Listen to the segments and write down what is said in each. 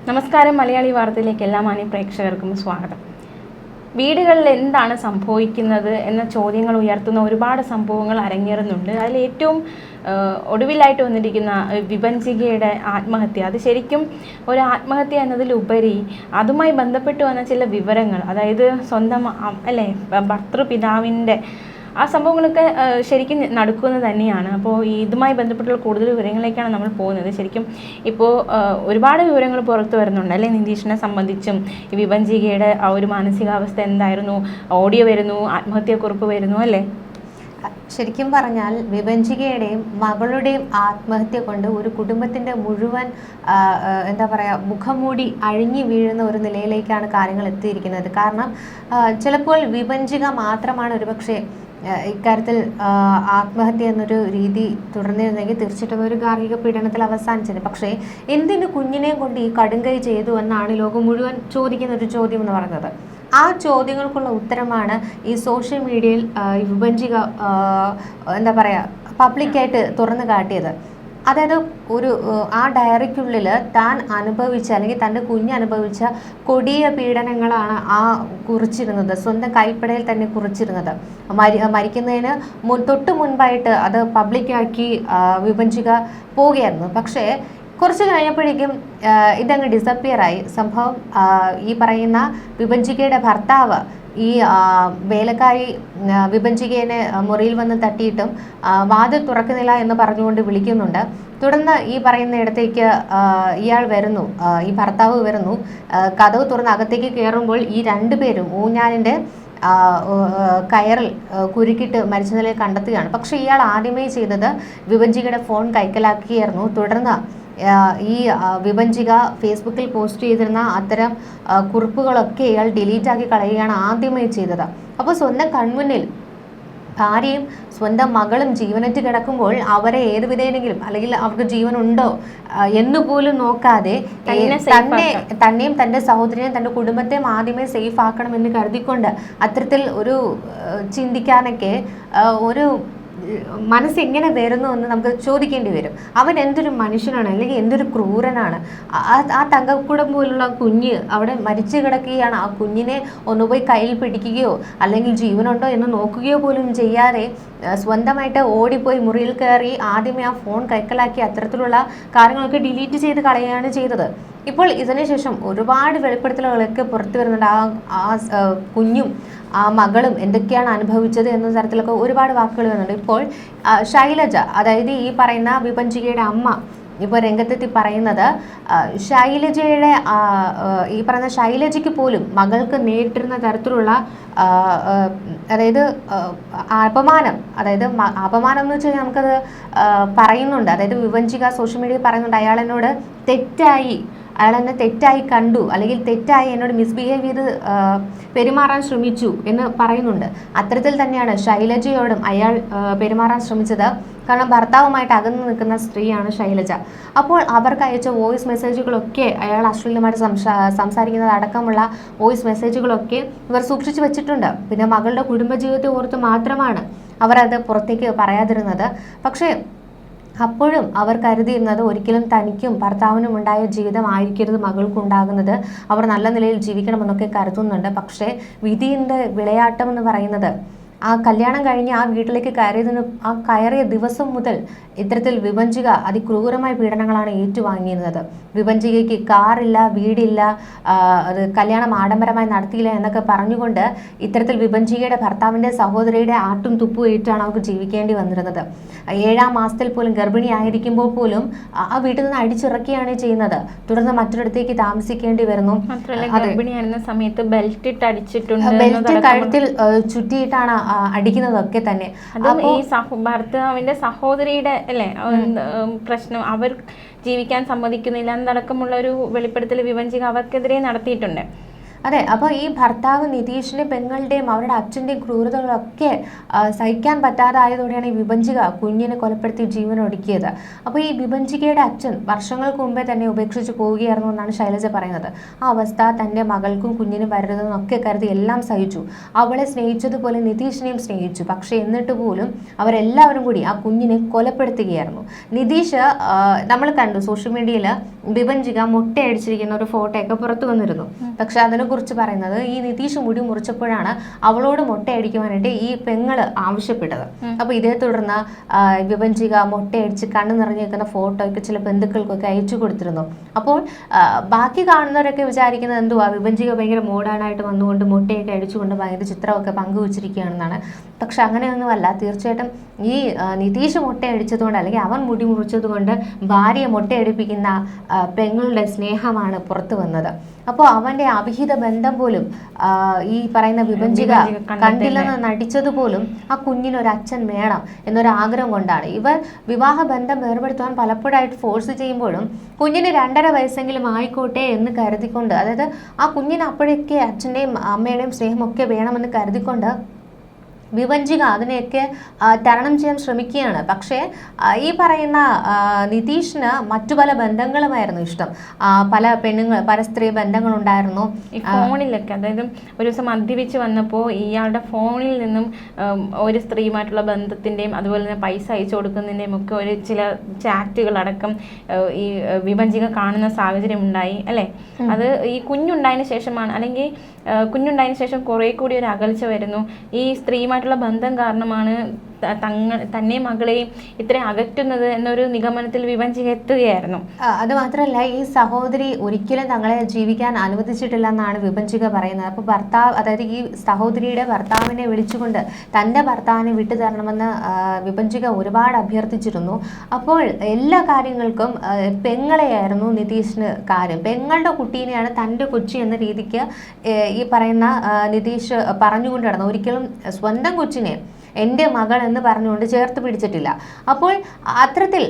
നമസ്കാരം. മലയാളി വാർത്തയിലേക്ക് എല്ലാ മാന്യ പ്രേക്ഷകർക്കും സ്വാഗതം. വീടുകളിൽ എന്താണ് സംഭവിക്കുന്നത് എന്ന ചോദ്യങ്ങൾ ഉയർത്തുന്ന ഒരുപാട് സംഭവങ്ങൾ അരങ്ങേറുന്നുണ്ട്. അതിൽ ഏറ്റവും ഒടുവിലായിട്ട് വന്നിരിക്കുന്ന വിഭജികയുടെ ആത്മഹത്യ, അത് ശരിക്കും ഒരു ആത്മഹത്യ എന്നതിലുപരി അതുമായി ബന്ധപ്പെട്ട് വന്ന ചില വിവരങ്ങൾ, അതായത് സ്വന്തം ഭർതൃപിതാവിൻ്റെ ആ സംഭവങ്ങളൊക്കെ ശരിക്കും നടക്കുന്നത് തന്നെയാണ്. അപ്പോൾ ഇതുമായി ബന്ധപ്പെട്ടുള്ള കൂടുതൽ വിവരങ്ങളിലേക്കാണ് നമ്മൾ പോകുന്നത്. ശരിക്കും ഇപ്പോൾ ഒരുപാട് വിവരങ്ങൾ പുറത്തു വരുന്നുണ്ട് അല്ലേ, നിതീഷിനെ സംബന്ധിച്ചും ഈ വിഭജികയുടെ ആ ഒരു മാനസികാവസ്ഥ എന്തായിരുന്നു, ഓഡിയോ വരുന്നു, ആത്മഹത്യാക്കുറിപ്പ് വരുന്നു അല്ലേ. ശരിക്കും പറഞ്ഞാൽ വിഭജികയുടെയും മകളുടെയും ആത്മഹത്യ കൊണ്ട് ഒരു കുടുംബത്തിൻ്റെ മുഴുവൻ മുഖംമൂടി അഴിഞ്ഞു വീഴുന്ന ഒരു നിലയിലേക്കാണ് കാര്യങ്ങൾ എത്തിയിരിക്കുന്നത്. കാരണം ചിലപ്പോൾ വിഭജിക മാത്രമാണ് ഒരുപക്ഷെ ഇക്കാര്യത്തിൽ ആത്മഹത്യ എന്നൊരു രീതി തുടർന്നിരുന്നെങ്കിൽ തീർച്ചയായിട്ടും ഒരു ഗാർഹിക പീഡനത്തിൽ അവസാനിച്ചത്. പക്ഷേ എന്തിനു കുഞ്ഞിനെയും കൊണ്ട് ഈ കടുങ്കൈ ചെയ്തു എന്നാണ് ലോകം മുഴുവൻ ചോദിക്കുന്ന ഒരു ചോദ്യം എന്ന് പറയുന്നത്. ആ ചോദ്യങ്ങൾക്കുള്ള ഉത്തരമാണ് ഈ സോഷ്യൽ മീഡിയയിൽ ഈ വിഭജിക പബ്ലിക്കായിട്ട് തുറന്നു കാട്ടിയത്. അതായത് ആ ഡയറിക്കുള്ളിൽ താൻ അനുഭവിച്ച അല്ലെങ്കിൽ തൻ്റെ കുഞ്ഞ് അനുഭവിച്ച കൊടിയ പീഡനങ്ങളാണ് കുറിച്ചിരുന്നത്, സ്വന്തം കൈപ്പടയിൽ തന്നെ കുറിച്ചിരുന്നത്. മരിക്കുന്നതിന് തൊട്ട് മുൻപായിട്ട് അത് പബ്ലിക്കാക്കി വിഭജിക പോവുകയായിരുന്നു. പക്ഷേ കുറച്ച് കഴിഞ്ഞപ്പോഴേക്കും ഇതങ്ങ് ഡിസപ്പിയറായി സംഭവം. ഈ പറയുന്ന വിഭജികയുടെ ഭർത്താവ് ഈ വേലക്കാരി വിഭജികയെ മുറിയിൽ വന്ന് തട്ടിയിട്ടും വാതിൽ തുറക്കുന്നില്ല എന്ന് പറഞ്ഞുകൊണ്ട് വിളിക്കുന്നുണ്ട്. തുടർന്ന് ഈ പറയുന്ന ഇടത്തേക്ക് ഇയാൾ വരുന്നു, ഈ ഭർത്താവ് വരുന്നു. കതവ് തുറന്ന് അകത്തേക്ക് കയറുമ്പോൾ ഈ രണ്ടുപേരും ഊഞ്ഞാലിൻ്റെ കയറിൽ കുരുക്കിട്ട് മരിച്ച നിലയിൽ കണ്ടെത്തുകയാണ്. പക്ഷേ ഇയാൾ ആദ്യമേ ചെയ്തത് വിഭജികയുടെ ഫോൺ കൈക്കലാക്കിയായിരുന്നു. തുടർന്ന് ഈ വിഭജിക ഫേസ്ബുക്കിൽ പോസ്റ്റ് ചെയ്തിരുന്ന അത്തരം കുറിപ്പുകളൊക്കെ ഇയാൾ ഡിലീറ്റാക്കി കളയുകയാണ് ആദ്യമായി ചെയ്തത്. അപ്പോൾ സ്വന്തം കൺമുന്നിൽ ഭാര്യയും സ്വന്തം മകളും ജീവനറ്റ് കിടക്കുമ്പോൾ അവരെ ഏത് വിധേനെങ്കിലും അല്ലെങ്കിൽ അവർക്ക് ജീവനുണ്ടോ എന്നുപോലും നോക്കാതെ തന്നെയും തൻ്റെ സഹോദരിയെയും തൻ്റെ കുടുംബത്തെയും ആദ്യമേ സേഫ് ആക്കണമെന്ന് കരുതിക്കൊണ്ട് അത്തരത്തിൽ ഒരു ചിന്തിക്കാനൊക്കെ ഒരു മനസ്സെങ്ങനെ വരുന്നു എന്ന് നമുക്ക് ചോദിക്കേണ്ടി വരും. അവൻ എന്തൊരു മനുഷ്യനാണ്, അല്ലെങ്കിൽ എന്തൊരു ക്രൂരനാണ്. ആ തങ്കക്കുടം പോലുള്ള കുഞ്ഞ് അവിടെ മരിച്ചു കിടക്കുകയാണ്. ആ കുഞ്ഞിനെ ഒന്നുപോയി കയ്യിൽ പിടിക്കുകയോ അല്ലെങ്കിൽ ജീവനുണ്ടോ എന്ന് നോക്കുകയോ പോലും ചെയ്യാതെ സ്വന്തമായിട്ട് ഓടിപ്പോയി മുറിയിൽ കയറി ആദ്യമേ ആ ഫോൺ കൈക്കലാക്കി അത്തരത്തിലുള്ള കാര്യങ്ങളൊക്കെ ഡിലീറ്റ് ചെയ്ത് കളയുകയാണ് ചെയ്തത്. ഇപ്പോൾ ഇതിനുശേഷം ഒരുപാട് വെളിപ്പെടുത്തലുകളൊക്കെ പുറത്തു വരുന്നുണ്ട്. ആ കുഞ്ഞും ആ മകളും എന്തൊക്കെയാണ് അനുഭവിച്ചത് എന്ന തരത്തിലൊക്കെ ഒരുപാട് വാക്കുകൾ വരുന്നുണ്ട്. ഇപ്പോൾ ശൈലജ, അതായത് ഈ പറയുന്ന വിഭജികയുടെ അമ്മ ഇപ്പോൾ രംഗത്തെത്തി പറയുന്നത് ശൈലജയുടെ ഈ പറയുന്ന ശൈലജയ്ക്ക് പോലും മകൾക്ക് നേരിട്ടിരുന്ന തരത്തിലുള്ള അതായത് അപമാനം എന്ന് വെച്ച് കഴിഞ്ഞാൽ നമുക്കത് പറയുന്നുണ്ട്. അതായത് വിഭജിക സോഷ്യൽ മീഡിയയിൽ പറയുന്നുണ്ട്, അയാൾ എന്നെ തെറ്റായി കണ്ടു, അല്ലെങ്കിൽ തെറ്റായി എന്നോട് മിസ്ബിഹേവ് ചെയ്ത് പെരുമാറാൻ ശ്രമിച്ചു എന്ന് പറയുന്നുണ്ട്. അത്തരത്തിൽ തന്നെയാണ് ശൈലജയോടും അയാൾ പെരുമാറാൻ ശ്രമിച്ചത്. കാരണം ഭർത്താവുമായിട്ട് അകന്നു നിൽക്കുന്ന സ്ത്രീയാണ് ശൈലജ. അപ്പോൾ അവർക്ക് അയച്ച വോയിസ് മെസ്സേജുകളൊക്കെ അയാൾ അശ്ലീലമായിട്ട് സംസാരിക്കുന്നത് അടക്കമുള്ള വോയിസ് മെസ്സേജുകളൊക്കെ ഇവർ സൂക്ഷിച്ചു വെച്ചിട്ടുണ്ട്. പിന്നെ മകളുടെ കുടുംബജീവിതത്തെ ഓർത്ത് മാത്രമാണ് അവർ അത് പുറത്തേക്ക് പറയാതിരുന്നത്. പക്ഷേ അപ്പോഴും അവർ കരുതിയിരുന്നത് ഒരിക്കലും തനിക്കും ഭർത്താവിനും ഉണ്ടായ ജീവിതമായിരിക്കരുത് മകൾക്കുണ്ടാകുന്നത്, അവർ നല്ല നിലയിൽ ജീവിക്കണമെന്നൊക്കെ കരുതുന്നുണ്ട്. പക്ഷേ വിധിയുടെ വിളയാട്ടം എന്ന് പറയുന്നത് ആ കല്യാണം കഴിഞ്ഞ് ആ വീട്ടിലേക്ക് കയറിയ ദിവസം മുതൽ ഇത്തരത്തിൽ വിഭജിക അതിക്രൂരമായ പീഡനങ്ങളാണ് ഏറ്റുവാങ്ങിയിരുന്നത്. വിഭജികയ്ക്ക് കാറില്ല, വീടില്ല, അത് കല്യാണം ആഡംബരമായി നടത്തിയില്ല എന്നൊക്കെ പറഞ്ഞുകൊണ്ട് ഇത്തരത്തിൽ വിഭജികയുടെ ഭർത്താവിൻ്റെ സഹോദരിയുടെ ആട്ടും തുപ്പും ഏറ്റാണ് അവർക്ക് ജീവിക്കേണ്ടി വന്നിരുന്നത്. 7-ാം മാസത്തിൽ പോലും ഗർഭിണിയായിരിക്കുമ്പോൾ പോലും ആ വീട്ടിൽ നിന്ന് അടിച്ചിറക്കുകയാണ് ചെയ്യുന്നത്. തുടർന്ന് മറ്റൊരിടത്തേക്ക് താമസിക്കേണ്ടി വരുന്നു. ഗർഭിണിയായിരുന്ന സമയത്ത് ബെൽറ്റ് കഴുത്തിൽ ചുറ്റിയിട്ടാണ് അടിക്കുന്നതൊക്കെ തന്നെ. ഈ ഭർത്താവിന്റെ സഹോദരിയുടെ അല്ലേ പ്രശ്നം, അവർ ജീവിക്കാൻ സമ്മതിക്കുന്നില്ല എന്നടക്കമുള്ള ഒരു വെളിപ്പെടുത്തൽ വിഭജിക അവർക്കെതിരെ നടത്തിയിട്ടുണ്ട്. അതെ, അപ്പോൾ ഈ ഭർത്താവ് നിതീഷിൻ്റെ പെങ്ങളുടെയും അവരുടെ അച്ഛൻ്റെയും ക്രൂരതകളൊക്കെ സഹിക്കാൻ പറ്റാതായതോടെയാണ് ഈ വിഭജിക കുഞ്ഞിനെ കൊലപ്പെടുത്തി ജീവൻ ഒടുക്കിയത്. അപ്പോൾ ഈ വിഭജികയുടെ അച്ഛൻ വർഷങ്ങൾക്ക് മുമ്പേ തന്നെ ഉപേക്ഷിച്ച് പോവുകയായിരുന്നു എന്നാണ് ശൈലജ പറയുന്നത്. ആ അവസ്ഥ തൻ്റെ മകൾക്കും കുഞ്ഞിനും വരരുതെന്നൊക്കെ കരുതി എല്ലാം സഹിച്ചു. അവളെ സ്നേഹിച്ചതുപോലെ നിതീഷിനെയും സ്നേഹിച്ചു. പക്ഷേ എന്നിട്ട് പോലും അവരെല്ലാവരും കൂടി ആ കുഞ്ഞിനെ കൊലപ്പെടുത്തുകയായിരുന്നു. നിതീഷ് നമ്മൾ കണ്ടു സോഷ്യൽ മീഡിയയിൽ വിഭജിക മുട്ടയടിച്ചിരിക്കുന്ന ഒരു ഫോട്ടോയൊക്കെ പുറത്തു വന്നിരുന്നു. പക്ഷെ അതിനെക്കുറിച്ച് പറയുന്നത് ഈ നിതീഷ് മുടി മുറിച്ചപ്പോഴാണ് അവളോട് മുട്ടയടിക്കുവാനായിട്ട് ഈ പെങ്ങള് ആവശ്യപ്പെട്ടത്. അപ്പോൾ ഇതേ തുടർന്ന് വിഭജിക മുട്ടയടിച്ച് കണ്ണു നിറഞ്ഞേക്കുന്ന ഫോട്ടോയൊക്കെ ചില ബന്ധുക്കൾക്കൊക്കെ അയച്ചു കൊടുത്തിരുന്നു. അപ്പോൾ ബാക്കി കാണുന്നവരൊക്കെ വിചാരിക്കുന്നത് എന്തുവാ, വിഭജിക ഭയങ്കര മോഡേണായിട്ട് വന്നുകൊണ്ട് മുട്ടയൊക്കെ അടിച്ചുകൊണ്ട് ഭയങ്കര ചിത്രമൊക്കെ പങ്കുവച്ചിരിക്കുകയാണെന്നാണ്. പക്ഷെ അങ്ങനെയൊന്നുമല്ല. തീർച്ചയായിട്ടും ഈ നിതീഷ് മുട്ടയടിച്ചതുകൊണ്ട് അല്ലെങ്കിൽ അവൻ മുടി മുറിച്ചതുകൊണ്ട് ഭാര്യയെ മുട്ടയടിപ്പിക്കുന്ന പെങ്ങളുടെ സ്നേഹമാണ് പുറത്തു വന്നത്. അപ്പോൾ അവൻ്റെ അവിഹിത ബന്ധം പോലും ഈ പറയുന്ന വിഭജിക കണ്ടില്ലെന്ന് നടിച്ചതുപോലും ആ കുഞ്ഞിനൊരു അച്ഛൻ വേണം എന്നൊരു ആഗ്രഹം കൊണ്ടാണ്. ഇവർ വിവാഹ ബന്ധം വേർപെടുത്താൻ പലപ്പോഴായിട്ട് ഫോഴ്സ് ചെയ്യുമ്പോഴും കുഞ്ഞിന് 2.5 വയസ്സെങ്കിലും ആയിക്കോട്ടെ എന്ന് കരുതിക്കൊണ്ട്, അതായത് ആ കുഞ്ഞിന് അപ്പോഴൊക്കെ അച്ഛൻ്റെയും അമ്മയുടെയും സ്നേഹമൊക്കെ വേണമെന്ന് കരുതിക്കൊണ്ട് വിഭജിക അതിനെയൊക്കെ തരണം ചെയ്യാൻ ശ്രമിക്കുകയാണ്. പക്ഷേ ഈ പറയുന്ന നിതീഷിന് മറ്റു പല ബന്ധങ്ങളുമായിരുന്നു ഇഷ്ടം. പല സ്ത്രീ ബന്ധങ്ങളുണ്ടായിരുന്നു ഈ ഫോണിലൊക്കെ. അതായത് ഒരു ദിവസം മദ്യപിച്ച് വന്നപ്പോൾ ഇയാളുടെ ഫോണിൽ നിന്നും ഒരു സ്ത്രീയുമായിട്ടുള്ള ബന്ധത്തിൻ്റെയും അതുപോലെ തന്നെ പൈസ അയച്ചു കൊടുക്കുന്നതിൻ്റെയും ഒക്കെ ഒരു ചില ചാറ്റുകളടക്കം ഈ വിഭജിക കാണുന്ന സാഹചര്യം ഉണ്ടായി അല്ലേ. അത് ഈ കുഞ്ഞുണ്ടായതിനു ശേഷമാണ്, അല്ലെങ്കിൽ കുഞ്ഞുണ്ടായതിനു ശേഷം കുറേ കൂടി ഒരു അകൽച്ച വരുന്നു. ഈ സ്ത്രീയുമായിട്ടുള്ള ബന്ധം കാരണമാണ് തന്നെ മകളെയും ഇത്രയും അകറ്റുന്നത് എന്നൊരു നിഗമനത്തിൽ വിഭജിക എത്തുകയായിരുന്നു. അത് മാത്രമല്ല, ഈ സഹോദരി ഒരിക്കലും തങ്ങളെ ജീവിക്കാൻ അനുവദിച്ചിട്ടില്ല എന്നാണ് വിഭജിക പറയുന്നത്. അപ്പോൾ ഭർത്താവ്, അതായത് ഈ സഹോദരിയുടെ ഭർത്താവിനെ വിളിച്ചുകൊണ്ട് തൻ്റെ ഭർത്താവിനെ വിട്ടു തരണമെന്ന് വിഭജിക ഒരുപാട് അഭ്യർത്ഥിച്ചിരുന്നു. അപ്പോൾ എല്ലാ കാര്യങ്ങൾക്കും പെങ്ങളെയായിരുന്നു നിതീഷിന് കാര്യം. പെങ്ങളുടെ കുട്ടീനെയാണ് തൻ്റെ കൊച്ചി എന്ന രീതിക്ക് ഈ പറയുന്ന നിതീഷ് പറഞ്ഞുകൊണ്ട് നടന്നു. ഒരിക്കലും സ്വന്തം കൊച്ചിനെ എൻ്റെ മകൾ എന്ന് പറഞ്ഞുകൊണ്ട് ചേർത്ത് പിടിച്ചിട്ടില്ല. അപ്പോൾ അത്തരത്തിൽ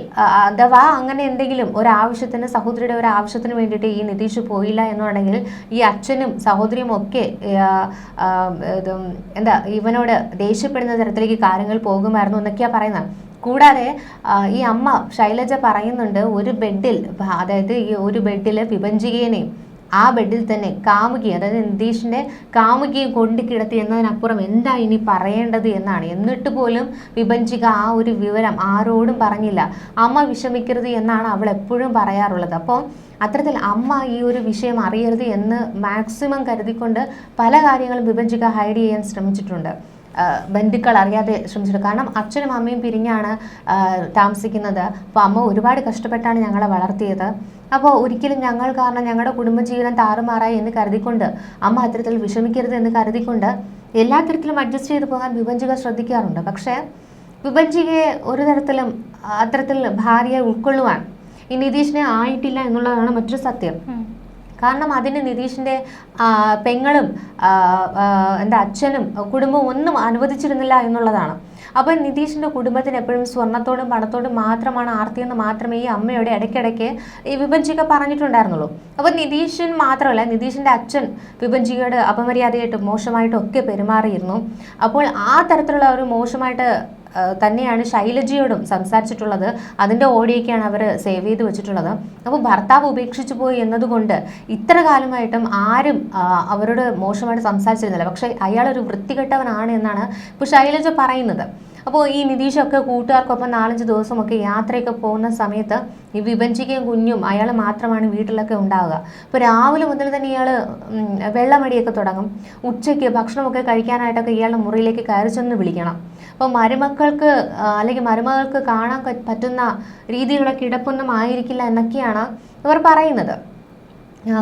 അഥവാ അങ്ങനെ എന്തെങ്കിലും ഒരാവശ്യത്തിന്, സഹോദരിയുടെ ഒരു ആവശ്യത്തിന് വേണ്ടിയിട്ട് ഈ നിതീഷ് പോയില്ല എന്നുണ്ടെങ്കിൽ ഈ അച്ഛനും സഹോദരിയും ഒക്കെ ഇവനോട് ദേഷ്യപ്പെടുന്ന തരത്തിലേക്ക് കാര്യങ്ങൾ പോകുമായിരുന്നു എന്നൊക്കെയാണ് പറയുന്നത്. കൂടാതെ ഈ അമ്മ ശൈലജ പറയുന്നുണ്ട്, ഒരു ബെഡിൽ, അതായത് ഈ ഒരു ബെഡിൽ വിഭജികേനെയും ആ ബെഡിൽ തന്നെ കാമുകി, അതായത് നിതീഷിൻ്റെ കാമുകിയെ കൊണ്ട് കിടത്തി എന്നതിനപ്പുറം എന്താ ഇനി പറയേണ്ടത് എന്നാണ്. എന്നിട്ട് പോലും വിഭജിക ആ ഒരു വിവരം ആരോടും പറഞ്ഞില്ല. അമ്മ വിഷമിക്കരുത് എന്നാണ് അവൾ എപ്പോഴും പറയാറുള്ളത്. അപ്പോൾ അത്തരത്തിൽ അമ്മ ഈ ഒരു വിഷയം അറിയരുത് എന്ന് മാക്സിമം കരുതിക്കൊണ്ട് പല കാര്യങ്ങളും വിഭജിക ഹൈഡ് ചെയ്യാൻ ശ്രമിച്ചിട്ടുണ്ട്. ബന്ധുക്കൾ അറിയാതെ ശ്രമിച്ചിട്ടുണ്ട്. കാരണം അച്ഛനും അമ്മയും പിരിഞ്ഞാണ് താമസിക്കുന്നത്. അപ്പോൾ അമ്മ ഒരുപാട് കഷ്ടപ്പെട്ടാണ് ഞങ്ങളെ വളർത്തിയത്. അപ്പോൾ ഒരിക്കലും ഞങ്ങൾ കാരണം ഞങ്ങളുടെ കുടുംബജീവനം താറുമാറായി എന്ന് കരുതിക്കൊണ്ട് അമ്മ അത്തരത്തിൽ വിഷമിക്കരുത് എന്ന് കരുതിക്കൊണ്ട് എല്ലാ തരത്തിലും അഡ്ജസ്റ്റ് ചെയ്ത് പോകാൻ വിഭജിക ശ്രദ്ധിക്കാറുണ്ട്. പക്ഷേ വിഭജികയെ ഒരു തരത്തിലും അത്തരത്തിൽ ഭാര്യയെ ഉൾക്കൊള്ളുവാൻ ഈ നിതീഷിനെ ആയിട്ടില്ല എന്നുള്ളതാണ് മറ്റൊരു സത്യം. കാരണം അതിന് നിതീഷിൻ്റെ പെങ്ങളും അച്ഛനും കുടുംബവും ഒന്നും അനുവദിച്ചിരുന്നില്ല എന്നുള്ളതാണ്. അപ്പോൾ നിതീഷിൻ്റെ കുടുംബത്തിന് എപ്പോഴും സ്വർണ്ണത്തോടും പണത്തോടും മാത്രമാണ് ആർത്തിയെന്ന് മാത്രമേ ഈ അമ്മയോട് ഇടയ്ക്കിടയ്ക്ക് ഈ വിഭജിക പറഞ്ഞിട്ടുണ്ടായിരുന്നുള്ളൂ. അപ്പോൾ നിതീഷിന് മാത്രമല്ല, നിതീഷിൻ്റെ അച്ഛൻ വിഭജികയോട് അപമര്യാദയായിട്ടും മോശമായിട്ടും ഒക്കെ പെരുമാറിയിരുന്നു. അപ്പോൾ ആ തരത്തിലുള്ള ഒരു മോശമായിട്ട് തന്നെയാണ് ശൈലജയോടും സംസാരിച്ചിട്ടുള്ളത്. അതിൻ്റെ ഓഡിയോയൊക്കെയാണ് അവർ സേവ് ചെയ്ത് വെച്ചിട്ടുള്ളത്. അപ്പോൾ ഭർത്താവ് ഉപേക്ഷിച്ചു പോയി എന്നതുകൊണ്ട് ഇത്ര കാലമായിട്ടും ആരും അവരോട് മോശമായിട്ട് സംസാരിച്ചിരുന്നില്ല. പക്ഷേ അയാളൊരു വൃത്തികെട്ടവനാണ് എന്നാണ് ഇപ്പോൾ ശൈലജ പറയുന്നത്. അപ്പോൾ ഈ നിതീഷൊക്കെ കൂട്ടുകാർക്കൊപ്പം 4-5 ദിവസമൊക്കെ യാത്രയൊക്കെ പോകുന്ന സമയത്ത് ഈ വിഭജികയും കുഞ്ഞും അയാൾ മാത്രമാണ് വീട്ടിലൊക്കെ ഉണ്ടാവുക. അപ്പോൾ രാവിലെ മുതൽ തന്നെ ഇയാൾ വെള്ളമടിയൊക്കെ തുടങ്ങും. ഉച്ചയ്ക്ക് ഭക്ഷണമൊക്കെ കഴിക്കാനായിട്ടൊക്കെ ഇയാളുടെ മുറിയിലേക്ക് കയറി ചെന്ന് വിളിക്കണം. അപ്പോൾ മരുമക്കൾക്ക് അല്ലെങ്കിൽ മരുമകൾക്ക് കാണാൻ പറ്റുന്ന രീതിയിലുള്ള കിടപ്പൊന്നും ആയിരിക്കില്ല എന്നൊക്കെയാണ് ഇവർ പറയുന്നത്.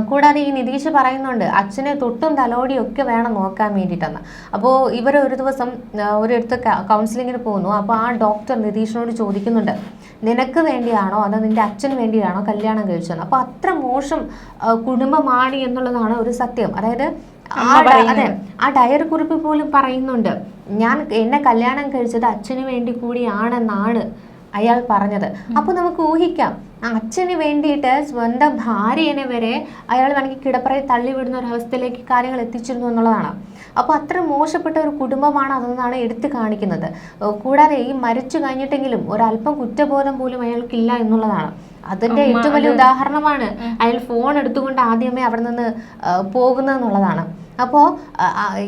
കൂടാതെ ഈ നിതീഷ് പറയുന്നുണ്ട് അച്ഛനെ തൊട്ടും തലോടിയും ഒക്കെ വേണം നോക്കാൻ വേണ്ടിയിട്ടെന്ന്. അപ്പോൾ ഇവർ ഒരു ദിവസം ഒരിടത്ത് കൗൺസിലിങ്ങിന് പോകുന്നു. അപ്പോൾ ആ ഡോക്ടർ നിതീഷിനോട് ചോദിക്കുന്നുണ്ട്, നിനക്ക് വേണ്ടിയാണോ അതോ നിൻ്റെ അച്ഛന് വേണ്ടിയാണോ കല്യാണം കഴിച്ചതെന്ന്. അപ്പോൾ അത്ര മോശം കുടുംബമാണ് എന്നുള്ളതാണ് ഒരു സത്യം. അതായത് ആ ഡയറി കുറിപ്പ് പോലും പറയുന്നുണ്ട്, എന്നെ കല്യാണം കഴിച്ചത് അച്ഛന് വേണ്ടി കൂടിയാണെന്നാണ് അയാൾ പറഞ്ഞത്. അപ്പോൾ നമുക്ക് ഊഹിക്കാം, അച്ഛന് വേണ്ടിയിട്ട് സ്വന്തം ഭാര്യനെ വരെ അയാൾ വേണമെങ്കിൽ കിടപ്പറയിൽ തള്ളിവിടുന്ന ഒരു അവസ്ഥയിലേക്ക് കാര്യങ്ങൾ എത്തിച്ചിരുന്നു എന്നുള്ളതാണ്. അപ്പോൾ അത്ര മോശപ്പെട്ട ഒരു കുടുംബമാണ് അതെന്നാണ് എടുത്തു കാണിക്കുന്നത്. കൂടാതെ ഈ മരിച്ചു കഴിഞ്ഞിട്ടെങ്കിലും ഒരല്പം കുറ്റബോധം പോലും അയാൾക്കില്ല എന്നുള്ളതാണ്. അതിന്റെ ഏറ്റവും വലിയ ഉദാഹരണമാണ് അയാൾ ഫോൺ എടുത്തുകൊണ്ട് ആദ്യമേ അവിടെ നിന്ന് പോകുന്നതെന്നുള്ളതാണ്. അപ്പോൾ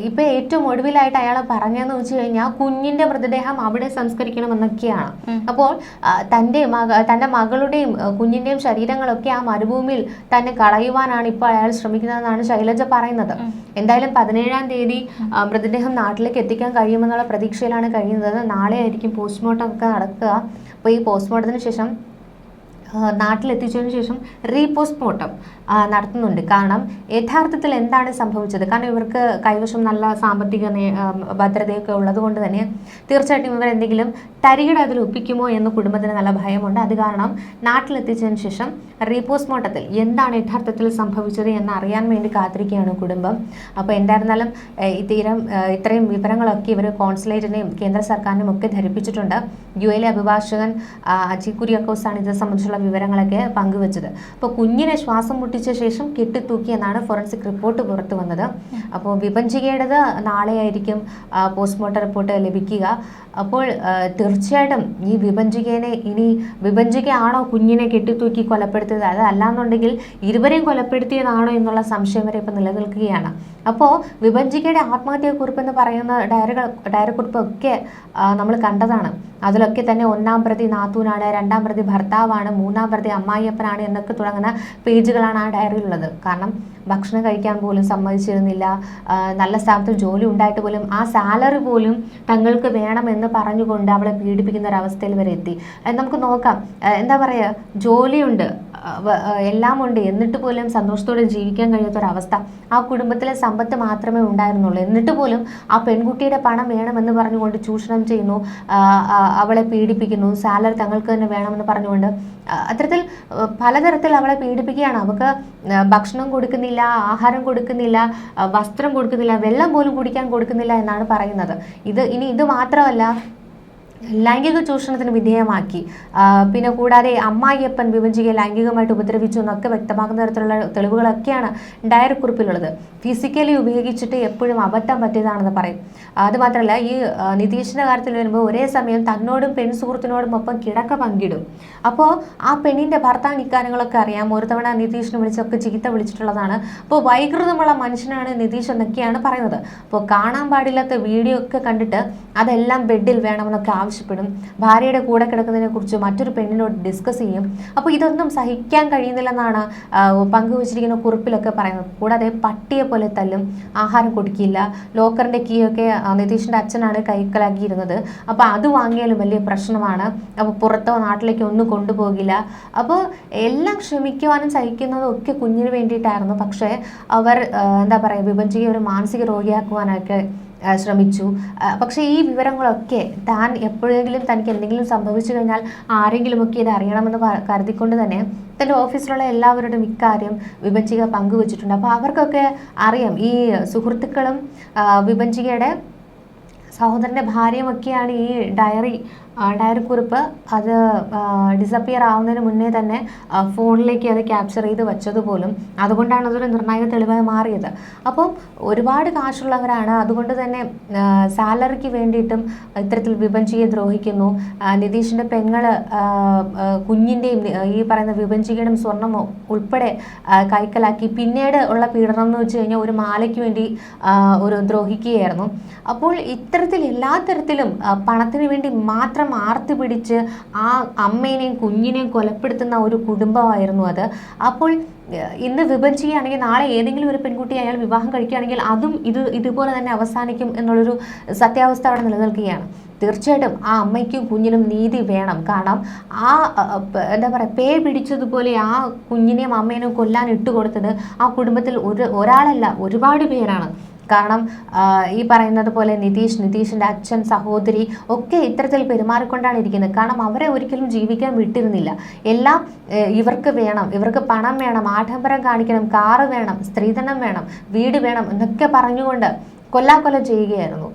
ഇപ്പൊ ഏറ്റവും ഒടുവിലായിട്ട് അയാൾ പറഞ്ഞതെന്ന് വെച്ച് കഴിഞ്ഞാൽ കുഞ്ഞിന്റെ മൃതദേഹം അവിടെ സംസ്കരിക്കണമെന്നൊക്കെയാണ്. അപ്പോൾ തന്റെ മകളുടെയും കുഞ്ഞിന്റെയും ശരീരങ്ങളൊക്കെ ആ മരുഭൂമിയിൽ തന്നെ കളയുവാനാണ് ഇപ്പോൾ അയാൾ ശ്രമിക്കുന്നതെന്നാണ് ശൈലജ പറയുന്നത്. എന്തായാലും 17-ാം തീയതി മൃതദേഹം നാട്ടിലേക്ക് എത്തിക്കാൻ കഴിയുമെന്നുള്ള പ്രതീക്ഷയിലാണ് കഴിയുന്നത്. നാളെ ആയിരിക്കും പോസ്റ്റ്മോർട്ടം ഒക്കെ നടക്കുക. അപ്പോൾ ഈ പോസ്റ്റ്മോർട്ടത്തിന് ശേഷം നാട്ടിലെത്തിച്ചതിന് ശേഷം റീപോസ്റ്റ്മോർട്ടം നടത്തുന്നുണ്ട്. കാരണം യഥാർത്ഥത്തിൽ എന്താണ് സംഭവിച്ചത്, കാരണം ഇവർക്ക് കൈവശം നല്ല സാമ്പത്തിക ഭദ്രതയൊക്കെ ഉള്ളത് കൊണ്ട് തന്നെ തീർച്ചയായിട്ടും ഇവർ എന്തെങ്കിലും തരികിട അതിൽ ഒപ്പിക്കുമോ എന്ന് കുടുംബത്തിന് നല്ല ഭയമുണ്ട്. അത് കാരണം നാട്ടിലെത്തിച്ചതിന് ശേഷം റീപോസ്റ്റ്മോർട്ടത്തിൽ എന്താണ് യഥാർത്ഥത്തിൽ സംഭവിച്ചത് എന്ന് അറിയാൻ വേണ്ടി കാത്തിരിക്കുകയാണ് കുടുംബം. അപ്പോൾ എന്തായിരുന്നാലും ഇത്രയും വിവരങ്ങളൊക്കെ ഇവർ കോൺസുലേറ്റിനെയും കേന്ദ്ര സർക്കാരിനും ഒക്കെ ധരിപ്പിച്ചിട്ടുണ്ട്. യുഎയിലെ അഭിഭാഷകൻ അജി കുര്യാക്കോസാണ് ഇത് സംബന്ധിച്ചുള്ള വിവരങ്ങളൊക്കെ പങ്കുവച്ചത്. അപ്പോൾ കുഞ്ഞിനെ ശ്വാസം മുട്ടിച്ച ശേഷം കെട്ടിത്തൂക്കി എന്നാണ് ഫോറൻസിക് റിപ്പോർട്ട് പുറത്തു വന്നത്. അപ്പോൾ വിഭജികയുടേത് നാളെയായിരിക്കും പോസ്റ്റ്മോർട്ടം റിപ്പോർട്ട് ലഭിക്കുക. അപ്പോൾ തീർച്ചയായിട്ടും ഈ വിഭജികയാണോ കുഞ്ഞിനെ കെട്ടിത്തൂക്കി കൊലപ്പെടുത്തിയത്, അതല്ലാന്നുണ്ടെങ്കിൽ ഇരുവരെയും കൊലപ്പെടുത്തിയതാണോ എന്നുള്ള സംശയം വരെ ഇപ്പം നിലനിൽക്കുകയാണ്. അപ്പോൾ വിഭജികയുടെ ആത്മഹത്യക്കുറിപ്പ് എന്ന് പറയുന്ന ഡയറിക്കുറിപ്പ് ഒക്കെ നമ്മൾ കണ്ടതാണ്. അതിലൊക്കെ തന്നെ 1-ാം പ്രതി നാത്തൂനാണ്, 2-ാം പ്രതി ഭർത്താവാണ്, 3-ാം പ്രതി അമ്മായിയപ്പനാണ് എന്നൊക്കെ തുടങ്ങുന്ന പേജുകളാണ് ആ ഡയറിയിലുള്ളത്. കാരണം ഭക്ഷണം കഴിക്കാൻ പോലും സമ്മതിച്ചിരുന്നില്ല, നല്ല സ്ഥാനത്ത് ജോലി ഉണ്ടായിട്ട് പോലും ആ സാലറി പോലും തങ്ങൾക്ക് വേണമെന്ന് പറഞ്ഞുകൊണ്ട് അവളെ പീഡിപ്പിക്കുന്ന ഒരു അവസ്ഥയിൽ വരെ എത്തി. നമുക്ക് നോക്കാം, എന്താ പറയുക, ജോലിയുണ്ട്, എല്ലാം ഉണ്ട്, എന്നിട്ട് പോലും സന്തോഷത്തോടെ ജീവിക്കാൻ കഴിയാത്തൊരവസ്ഥ. ആ കുടുംബത്തിലെ സമ്പത്ത് മാത്രമേ ഉണ്ടായിരുന്നുള്ളൂ, എന്നിട്ട് പോലും ആ പെൺകുട്ടിയുടെ പണം വേണമെന്ന് പറഞ്ഞുകൊണ്ട് ചൂഷണം ചെയ്യുന്നു, അവളെ പീഡിപ്പിക്കുന്നു, സാലറി തങ്ങൾക്ക് തന്നെ വേണമെന്ന് പറഞ്ഞുകൊണ്ട് അത്തരത്തിൽ പലതരത്തിൽ അവളെ പീഡിപ്പിക്കുകയാണ്. അവൾക്ക് ഭക്ഷണം കൊടുക്കുന്നില്ല, ആഹാരം കൊടുക്കുന്നില്ല, വസ്ത്രം കൊടുക്കുന്നില്ല, വെള്ളം പോലും കുടിക്കാൻ കൊടുക്കുന്നില്ല എന്നാണ് പറയുന്നത്. ഇത് മാത്രമല്ല, ലൈംഗിക ചൂഷണത്തിന് വിധേയമാക്കി. പിന്നെ കൂടാതെ അമ്മായിയപ്പൻ വിഭജികയെ ലൈംഗികമായിട്ട് ഉപദ്രവിച്ചു എന്നൊക്കെ വ്യക്തമാക്കുന്ന തരത്തിലുള്ള തെളിവുകളൊക്കെയാണ് ഡയറി കുറിപ്പിലുള്ളത്. ഫിസിക്കലി ഉപയോഗിച്ചിട്ട് എപ്പോഴും അബദ്ധം പറ്റിയതാണെന്ന് പറയും. അതുമാത്രമല്ല, ഈ നിതീഷിൻ്റെ കാര്യത്തിൽ വരുമ്പോൾ ഒരേ സമയം തന്നോടും പെൺ സുഹൃത്തിനോടും ഒപ്പം കിടക്ക പങ്കിടും. അപ്പോൾ ആ പെണ്ണിൻ്റെ ഭർത്താവ് ഇക്കാര്യങ്ങളൊക്കെ അറിയാം. ഒരു തവണ നിതീഷിനെ വിളിച്ചൊക്കെ ചീത്ത വിളിച്ചിട്ടുള്ളതാണ്. അപ്പോൾ വൈകൃതമുള്ള മനുഷ്യനാണ് നിതീഷ് എന്നൊക്കെയാണ് പറയുന്നത്. അപ്പോൾ കാണാൻ പാടില്ലാത്ത വീഡിയോ ഒക്കെ കണ്ടിട്ട് അതെല്ലാം ബെഡിൽ വേണമെന്നൊക്കെ ആവശ്യപ്പെടും. ഭാര്യയുടെ കൂടെ കിടക്കുന്നതിനെ കുറിച്ച് മറ്റൊരു പെണ്ണിനോട് ഡിസ്കസ് ചെയ്യും. അപ്പോൾ ഇതൊന്നും സഹിക്കാൻ കഴിയുന്നില്ലെന്നാണ് പങ്കുവച്ചിരിക്കുന്ന കുറിപ്പിലൊക്കെ പറയുന്നത്. കൂടാതെ പട്ടിയെ പോലെ തല്ലും, ആഹാരം കൊടുക്കില്ല, ലോക്കറിൻ്റെ കീയൊക്കെ നിതീഷിൻ്റെ അച്ഛനാണ് കൈക്കലാക്കിയിരുന്നത്. അപ്പോൾ അത് വാങ്ങിയാലും വലിയ പ്രശ്നമാണ്. അപ്പോൾ പുറത്തോ നാട്ടിലേക്കോ ഒന്നും കൊണ്ടുപോകില്ല. അപ്പോൾ എല്ലാം ക്ഷമിക്കുവാനും സഹിക്കുന്നതും ഒക്കെ കുഞ്ഞിന് വേണ്ടിയിട്ടായിരുന്നു. പക്ഷേ അവർ എന്താ പറയുക, വിഭജിക്കുക ഒരു മാനസിക രോഗിയാക്കുവാനൊക്കെ ശ്രമിച്ചു. പക്ഷേ ഈ വിവരങ്ങളൊക്കെ താൻ എപ്പോഴെങ്കിലും തനിക്ക് എന്തെങ്കിലും സംഭവിച്ചു കഴിഞ്ഞാൽ ആരെങ്കിലുമൊക്കെ ഇത് അറിയണമെന്ന് കരുതിക്കൊണ്ട് തന്നെ തൻ്റെ ഓഫീസിലുള്ള എല്ലാവരോടും ഇക്കാര്യം വിഭജിക പങ്കുവച്ചിട്ടുണ്ട്. അപ്പോൾ അവർക്കൊക്കെ അറിയാം, ഈ സുഹൃത്തുക്കളും വിഭജികയുടെ സഹോദരൻ്റെ ഭാര്യയുമൊക്കെയാണ് ഈ ഡയറി കുറിപ്പ് അത് ഡിസപ്പിയർ ആവുന്നതിന് മുന്നേ തന്നെ ഫോണിലേക്ക് അത് ക്യാപ്ചർ ചെയ്ത് വെച്ചതുപോലും. അതുകൊണ്ടാണ് അതൊരു നിർണായക തെളിവായി മാറിയത്. അപ്പം ഒരുപാട് കാശുള്ളവരാണ്, അതുകൊണ്ട് തന്നെ സാലറിക്ക് വേണ്ടിയിട്ടും ഇത്തരത്തിൽ വിഭജിയെ ദ്രോഹിക്കുന്നു. നിതീഷിൻ്റെ പെങ്ങൾ കുഞ്ഞിൻ്റെയും ഈ പറയുന്ന വിഭജികയുടെയും സ്വർണം ഉൾപ്പെടെ കൈക്കലാക്കി. പിന്നീട് ഉള്ള പീഡനം എന്ന് വെച്ച് കഴിഞ്ഞാൽ ഒരു മാലയ്ക്ക് വേണ്ടി ഒരു ദ്രോഹിക്കുകയായിരുന്നു. അപ്പോൾ ഇത്തരത്തിൽ എല്ലാ തരത്തിലും പണത്തിന് വേണ്ടി മാത്രം ആർത്തി പിടിച്ച് ആ അമ്മേനെയും കുഞ്ഞിനെയും കൊലപ്പെടുത്തുന്ന ഒരു കുടുംബമായിരുന്നു അത്. അപ്പോൾ ഇന്ന് വിഭജിക്കുകയാണെങ്കിൽ നാളെ ഏതെങ്കിലും ഒരു പെൺകുട്ടി അയാൾ വിവാഹം കഴിക്കുകയാണെങ്കിൽ അതും ഇതുപോലെ തന്നെ അവസാനിക്കും എന്നുള്ളൊരു സത്യാവസ്ഥ അവിടെ നിലനിൽക്കുകയാണ്. തീർച്ചയായിട്ടും ആ അമ്മയ്ക്കും കുഞ്ഞിനും നീതി വേണം. കാരണം ആ എന്താ പറയുക, പേ പിടിച്ചതുപോലെ ആ കുഞ്ഞിനെയും അമ്മേനെയും കൊല്ലാൻ ഇട്ടുകൊടുത്തത് ആ കുടുംബത്തിൽ ഒരാളല്ല, ഒരുപാട് പേരാണ്. കാരണം ഈ പറയുന്നത് പോലെ നിതീഷിൻ്റെ അച്ഛൻ, സഹോദരി ഒക്കെ ഇത്തരത്തിൽ പെരുമാറിക്കൊണ്ടാണ് ഇരിക്കുന്നത്. കാരണം അവരെ ഒരിക്കലും ജീവിക്കാൻ വിട്ടിരുന്നില്ല. എല്ലാം ഇവർക്ക് വേണം, ഇവർക്ക് പണം വേണം, ആഡംബരം കാണിക്കണം, കാറ് വേണം, സ്ത്രീധനം വേണം, വീട് വേണം എന്നൊക്കെ പറഞ്ഞുകൊണ്ട് കൊല്ലാക്കൊല ചെയ്യുകയായിരുന്നു.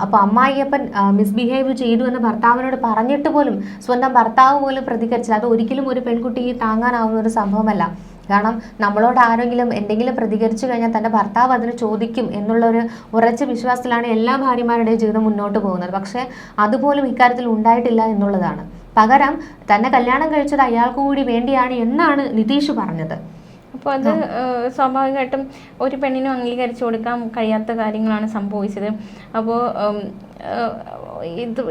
അപ്പോൾ അമ്മായിയപ്പൻ മിസ്ബിഹേവ് ചെയ്തു എന്ന് ഭർത്താവിനോട് പറഞ്ഞിട്ട് പോലും സ്വന്തം ഭർത്താവ് പോലും പ്രതികരിച്ചില്ല. അത് ഒരിക്കലും ഒരു പെൺകുട്ടിക്ക് താങ്ങാനാവുന്ന ഒരു സംഭവമല്ല. കാരണം നമ്മളോട് ആരെങ്കിലും എന്തെങ്കിലും പ്രതികരിച്ചു കഴിഞ്ഞാൽ തൻ്റെ ഭർത്താവ് അതിന് ചോദിക്കും എന്നുള്ളൊരു ഉറച്ച വിശ്വാസത്തിലാണ് എല്ലാ ഭാര്യമാരുടെയും ജീവിതം മുന്നോട്ട് പോകുന്നത്. പക്ഷേ അതുപോലും ഇക്കാര്യത്തിൽ ഉണ്ടായിട്ടില്ല എന്നുള്ളതാണ്. പകരം തന്നെ കല്യാണം കഴിച്ചത് അയാൾക്ക് കൂടി വേണ്ടിയാണ് എന്നാണ് നിതീഷ് പറഞ്ഞത്. അപ്പോൾ അത് സ്വാഭാവികമായിട്ടും ഒരു പെണ്ണിനും അംഗീകരിച്ചു കൊടുക്കാൻ കഴിയാത്ത കാര്യങ്ങളാണ് സംഭവിച്ചത്. അപ്പോൾ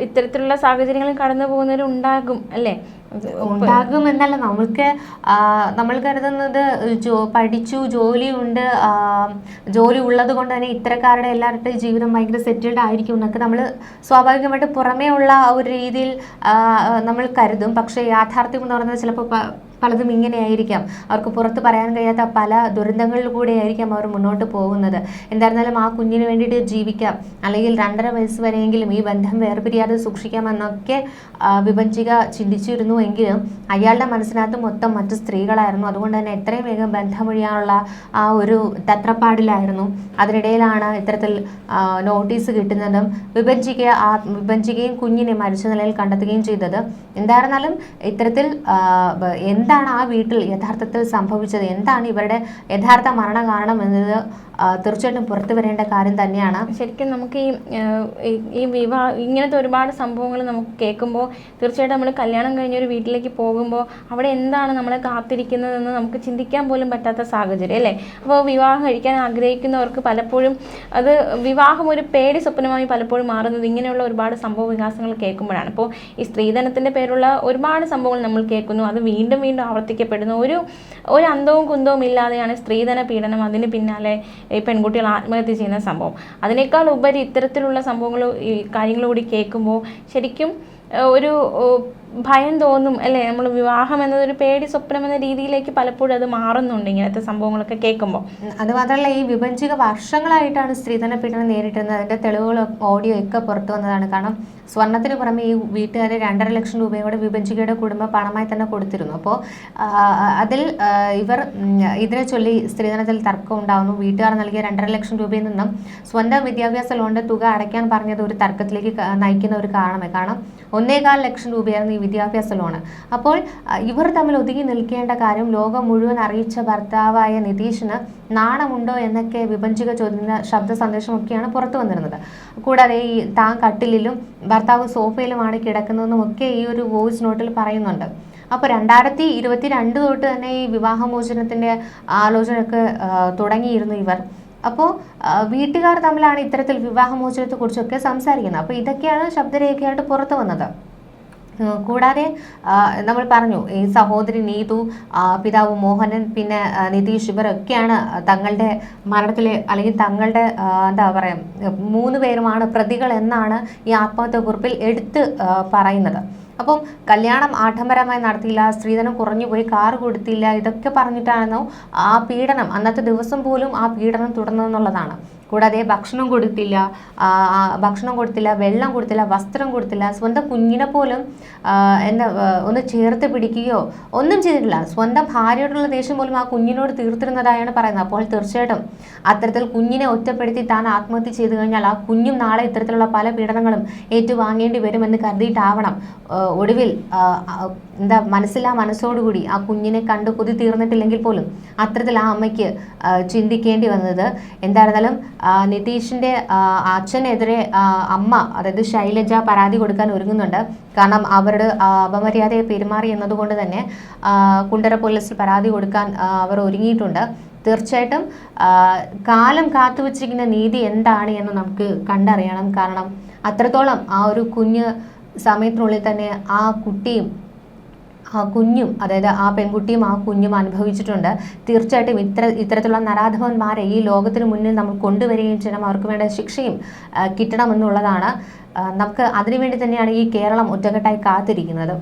ഇത്തരത്തിലുള്ള സാഹചര്യങ്ങളിൽ കടന്നു പോകുന്നവരുണ്ടാകും അല്ലേ? ഉണ്ടാകും എന്നല്ല, നമ്മൾ കരുതുന്നത് പഠിച്ചു ജോലിയുണ്ട്, ജോലി ഉള്ളത് കൊണ്ട് തന്നെ ഇത്തരക്കാരുടെ എല്ലാവരുടെയും ജീവിതം ഭയങ്കര സെറ്റിൽഡ് ആയിരിക്കും എന്നൊക്കെ നമ്മൾ സ്വാഭാവികമായിട്ട് പുറമേ ഉള്ള ഒരു രീതിയിൽ നമ്മൾ കരുതും. പക്ഷേ യാഥാർത്ഥ്യം എന്ന് പറയുന്നത് ചിലപ്പോൾ പലതും ഇങ്ങനെയായിരിക്കാം. അവർക്ക് പുറത്ത് പറയാൻ കഴിയാത്ത പല ദുരന്തങ്ങളിൽ കൂടെ ആയിരിക്കാം അവർ മുന്നോട്ട് പോകുന്നത്. എന്തായിരുന്നാലും ആ കുഞ്ഞിന് വേണ്ടിയിട്ട് ജീവിക്കാം, അല്ലെങ്കിൽ 2.5 വയസ്സ് വരെയെങ്കിലും ഈ ബന്ധം വേർപിരിയാതെ സൂക്ഷിക്കാമെന്നൊക്കെ വിഭജിക ചിന്തിച്ചിരുന്നു എങ്കിലും അയാളുടെ മനസ്സിനകത്ത് മൊത്തം മറ്റു സ്ത്രീകളായിരുന്നു. അതുകൊണ്ട് തന്നെ എത്രയും വേഗം ബന്ധമൊഴിയാനുള്ള ആ ഒരു തത്രപ്പാടിലായിരുന്നു. അതിനിടയിലാണ് ഇത്തരത്തിൽ നോട്ടീസ് കിട്ടുന്നതും വിഭജികയും കുഞ്ഞിനെ മരിച്ച നിലയിൽ കണ്ടെത്തുകയും ചെയ്തത്. എന്തായിരുന്നാലും ഇത്തരത്തിൽ എന്താണ് ആ വീട്ടിൽ യഥാർത്ഥത്തിൽ സംഭവിച്ചത്, എന്താണ് ഇവരുടെ യഥാർത്ഥ മരണ കാരണം എന്നത് തീർച്ചയായിട്ടും പുറത്തു വരേണ്ട കാര്യം തന്നെയാണ്. ശരിക്കും നമുക്ക് ഈ ഇങ്ങനത്തെ ഒരുപാട് സംഭവങ്ങൾ നമുക്ക് കേൾക്കുമ്പോൾ തീർച്ചയായിട്ടും നമ്മൾ കല്യാണം കഴിഞ്ഞൊരു വീട്ടിലേക്ക് പോകുമ്പോൾ അവിടെ എന്താണ് നമ്മളെ കാത്തിരിക്കുന്നതെന്ന് നമുക്ക് ചിന്തിക്കാൻ പോലും പറ്റാത്ത സാഹചര്യം അല്ലേ? അപ്പോൾ വിവാഹം കഴിക്കാൻ ആഗ്രഹിക്കുന്നവർക്ക് പലപ്പോഴും അത് വിവാഹം ഒരു പേടി സ്വപ്നമായി പലപ്പോഴും മാറുന്നത് ഇങ്ങനെയുള്ള ഒരുപാട് സംഭവ വികാസങ്ങൾ കേൾക്കുമ്പോഴാണ്. അപ്പോൾ ഈ സ്ത്രീധനത്തിൻ്റെ പേരുള്ള ഒരുപാട് സംഭവങ്ങൾ നമ്മൾ കേൾക്കുന്നു. അത് വീണ്ടും ആവർത്തിക്കപ്പെടുന്നു. ഒരു അന്തവും കുന്തവും ഇല്ലാതെയാണ് സ്ത്രീധന പീഡനം, അതിന് പിന്നാലെ ഈ പെൺകുട്ടികൾ ആത്മഹത്യ ചെയ്യുന്ന സംഭവം. അതിനേക്കാൾ ഉപരി ഇത്തരത്തിലുള്ള സംഭവങ്ങൾ ഈ കാര്യങ്ങൾ കൂടി കേൾക്കുമ്പോൾ ശരിക്കും ഒരു ഭയം തോന്നും അല്ലേ? നമ്മൾ വിവാഹം എന്നതൊരു പേടി സ്വപ്നം എന്ന രീതിയിലേക്ക് പലപ്പോഴും അത് മാറുന്നുണ്ട് ഇങ്ങനത്തെ സംഭവങ്ങളൊക്കെ കേൾക്കുമ്പോൾ. അത് മാത്രമല്ല, ഈ വിഭജിക വർഷങ്ങളായിട്ടാണ് സ്ത്രീധന പീഡനം നേരിട്ടുന്നത്. അതിൻ്റെ തെളിവുകളും ഓഡിയോ ഒക്കെ പുറത്തു വന്നതാണ്. കാരണം സ്വർണത്തിന് പുറമെ ഈ വീട്ടുകാർ 2.5 ലക്ഷം രൂപയോടെ വിഭജികയുടെ കുടുംബം പണമായി തന്നെ കൊടുത്തിരുന്നു. അപ്പോൾ അതിൽ ഇവർ ഇതിനെ ചൊല്ലി സ്ത്രീധനത്തിൽ തർക്കം ഉണ്ടാകുന്നു. വീട്ടുകാർ നൽകിയ 2.5 ലക്ഷം രൂപയിൽ നിന്നും സ്വന്തം വിദ്യാഭ്യാസ ലോണിൻ്റെ തുക അടയ്ക്കാൻ പറഞ്ഞത് ഒരു തർക്കത്തിലേക്ക് നയിക്കുന്ന ഒരു കാരണമായി. കാരണം 1.25 ലക്ഷം രൂപയായിരുന്നു ഈ വിദ്യാഭ്യാസ ലോണ്. അപ്പോൾ ഇവർ തമ്മിൽ ഒതുങ്ങി നിൽക്കേണ്ട കാര്യം ലോകം മുഴുവൻ അറിയിച്ച ഭർത്താവായ നിതീഷിന് നാണമുണ്ടോ എന്നൊക്കെ വിഭജിക ചോദ്യ ശബ്ദ സന്ദേശമൊക്കെയാണ് പുറത്തു വന്നിരുന്നത്. കൂടാതെ ഈ താൻ കട്ടിലിലും ഭർത്താവ് സോഫയിലുമാണ് കിടക്കുന്നതെന്നും ഒക്കെ ഈ ഒരു വോയിസ് നോട്ടിൽ പറയുന്നുണ്ട്. അപ്പോൾ 2022 തൊട്ട് തന്നെ ഈ വിവാഹമോചനത്തിൻ്റെ ആലോചനയൊക്കെ തുടങ്ങിയിരുന്നു ഇവർ. അപ്പോൾ വീട്ടുകാർ തമ്മിലാണ് ഇത്തരത്തിൽ വിവാഹമോചനത്തെക്കുറിച്ചൊക്കെ സംസാരിക്കുന്നത്. അപ്പോൾ ഇതൊക്കെയാണ് ശബ്ദരേഖയായിട്ട് പുറത്തു വന്നത്. കൂടാതെ നമ്മൾ പറഞ്ഞു ഈ സഹോദരി നീതു, പിതാവ് മോഹനൻ, പിന്നെ നിതീഷ്, ഇവരൊക്കെയാണ് തങ്ങളുടെ മരണത്തിലെ അല്ലെങ്കിൽ തങ്ങളുടെ എന്താ പറയുക 3 പേരുമാണ് പ്രതികൾ എന്നാണ് ഈ ആത്മഹത്യാക്കുറിപ്പിൽ എടുത്ത് പറയുന്നത്. അപ്പം കല്യാണം ആഡംബരമായി നടത്തിയില്ല, സ്ത്രീധനം കുറഞ്ഞുപോയി, കാറ് കൊടുത്തില്ല, ഇതൊക്കെ പറഞ്ഞിട്ടായിരുന്നു ആ പീഡനം, അന്നത്തെ ദിവസം പോലും ആ പീഡനം തുടർന്നതെന്നുള്ളതാണ്. കൂടാതെ ഭക്ഷണം കൊടുത്തില്ല, വെള്ളം കൊടുത്തില്ല, വസ്ത്രം കൊടുത്തില്ല, സ്വന്തം കുഞ്ഞിനെ പോലും ഒന്ന് ചേർത്ത് പിടിക്കുകയോ ഒന്നും ചെയ്തിട്ടില്ല. സ്വന്തം ഭാര്യയോടുള്ള ദേഷ്യം പോലും ആ കുഞ്ഞിനോട് തീർത്തിരുന്നതായാണ് പറയുന്നത്. അപ്പോൾ തീർച്ചയായിട്ടും അത്തരത്തിൽ കുഞ്ഞിനെ ഒറ്റപ്പെടുത്തി താൻ ആത്മഹത്യ ചെയ്തു കഴിഞ്ഞാൽ ആ കുഞ്ഞും നാളെ ഇത്തരത്തിലുള്ള പല പീഡനങ്ങളും ഏറ്റുവാങ്ങേണ്ടി വരുമെന്ന് കരുതിയിട്ടാവണം ഒടുവിൽ മനസ്സിലാ മനസ്സോടുകൂടി ആ കുഞ്ഞിനെ കണ്ട് കൊതി തീർന്നിട്ടില്ലെങ്കിൽ പോലും അത്തരത്തിൽ ആ അമ്മയ്ക്ക് ചിന്തിക്കേണ്ടി വന്നത്. എന്തായിരുന്നാലും നിതീഷിൻ്റെ അച്ഛനെതിരെ അമ്മ, അതായത് ശൈലജ, പരാതി കൊടുക്കാൻ ഒരുങ്ങുന്നുണ്ട്. കാരണം അവരുടെ അപമര്യാദയെ പെരുമാറി എന്നതുകൊണ്ട് തന്നെ കുണ്ടറ പോലീസിൽ പരാതി കൊടുക്കാൻ അവർ ഒരുങ്ങിയിട്ടുണ്ട്. തീർച്ചയായിട്ടും കാലം കാത്തുവച്ചിരിക്കുന്ന നീതി എന്താണ് എന്ന് നമുക്ക് കണ്ടറിയണം. കാരണം അത്രത്തോളം ആ ഒരു കുഞ്ഞ് സമയത്തിനുള്ളിൽ തന്നെ ആ കുഞ്ഞും അതായത് ആ പെൺകുട്ടിയും ആ കുഞ്ഞും അനുഭവിച്ചിട്ടുണ്ട്. തീർച്ചയായിട്ടും ഇത്തരത്തിലുള്ള നരാധമന്മാരെ ഈ ലോകത്തിന് മുന്നിൽ നമ്മൾ കൊണ്ടുവരികയും ചെയ്യണം. അവർക്ക് വേണ്ട ശിക്ഷയും കിട്ടണമെന്നുള്ളതാണ്. നമുക്ക് അതിനുവേണ്ടി തന്നെയാണ് ഈ കേരളം ഒറ്റക്കെട്ടായി കാത്തിരിക്കുന്നത്.